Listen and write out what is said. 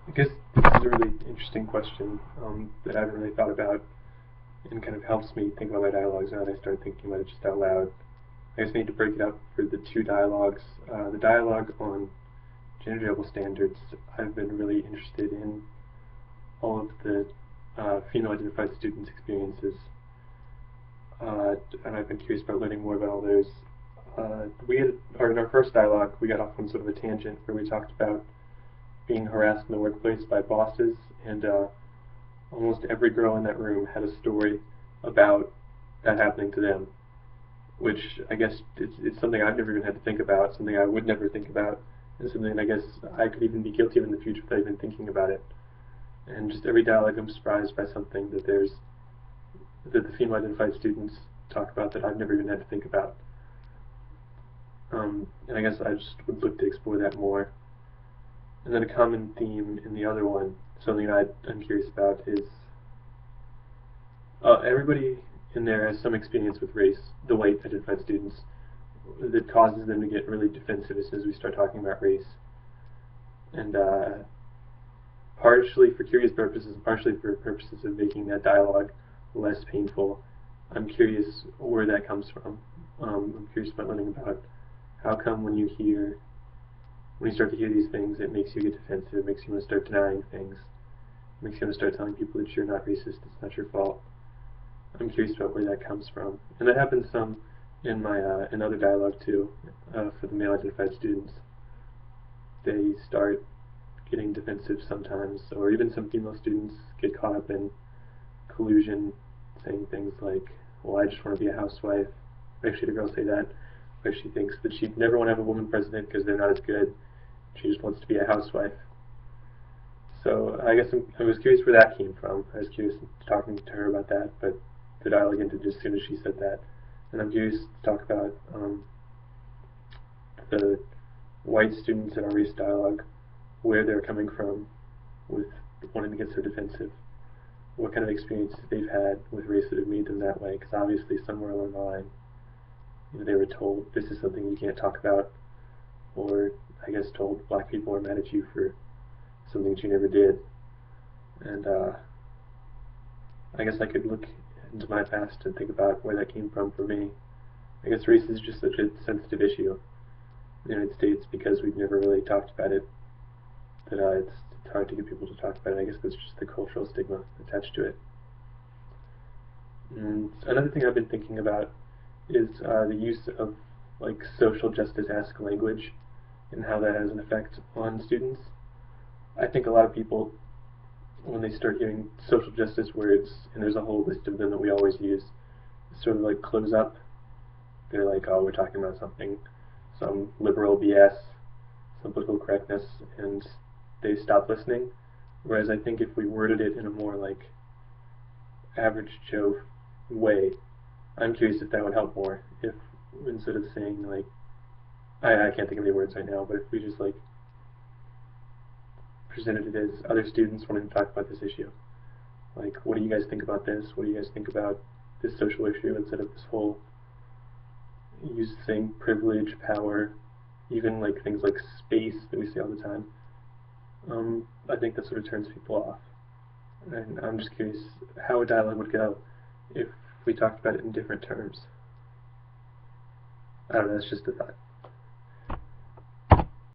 I guess this is a really interesting question that I haven't really thought about and kind of helps me think about my dialogues now that I start thinking about it just out loud. I guess I need to break it up for the two dialogues. The dialogue on gender double standards, I've been really interested in all of the female identified students' experiences, and I've been curious about learning more about all those. Or in our first dialogue, we got off on sort of a tangent where we talked about being harassed in the workplace by bosses, and almost every girl in that room had a story about that happening to them, which I guess it's something I've never even had to think about, something I would never think about, and something that I guess I could even be guilty of in the future without even thinking about it. And just every dialogue I'm surprised by something that the female identified students talk about that I've never even had to think about. And I guess I just would look to explore that more. And then a common theme in the other one, something I'm curious about, is everybody in there has some experience with race, the white identified students, that causes them to get really defensive as soon as we start talking about race. And partially for curious purposes, partially for purposes of making that dialogue less painful, I'm curious where that comes from. I'm curious about learning about how come when you start to hear these things, it makes you get defensive, it makes you want to start denying things, it makes you want to start telling people that you're not racist, it's not your fault. I'm curious about where that comes from. And that happens some in my in other dialogue too, for the male identified students. They start getting defensive sometimes, or even some female students get caught up in collusion, saying things like, well, I just want to be a housewife. Actually, the girl say that, where she thinks that she'd never want to have a woman president because they're not as good. She just wants to be a housewife. So I guess I was curious where that came from. I was curious talking to her about that, but the dialogue ended as soon as she said that. And I'm curious to talk about the white students in our race dialogue, where they're coming from with wanting to get so defensive, what kind of experiences they've had with race that have made them that way, because obviously somewhere along the line, they were told this is something you can't talk about, or I guess told black people are mad at you for something that you never did. And I guess I could look into my past and think about where that came from for me. I guess race is just such a sensitive issue in the United States because we've never really talked about it, that it's hard to get people to talk about it. I guess that's just the cultural stigma attached to it. And another thing I've been thinking about is the use of like social justice-esque language and how that has an effect on students. I think a lot of people, when they start hearing social justice words, and there's a whole list of them that we always use, sort of like close up. They're like, oh, we're talking about something, some liberal BS, some political correctness, and they stop listening. Whereas I think if we worded it in a more like average Joe way, I'm curious if that would help more. If instead of saying like, I can't think of any words right now, but if we just like presented it as other students wanting to talk about this issue. Like, what do you guys think about this? What do you guys think about this social issue instead of this whole use thing, privilege, power, even like things like space that we say all the time. I think that sort of turns people off. And I'm just curious how a dialogue would go if we talked about it in different terms. I don't know, that's just a thought.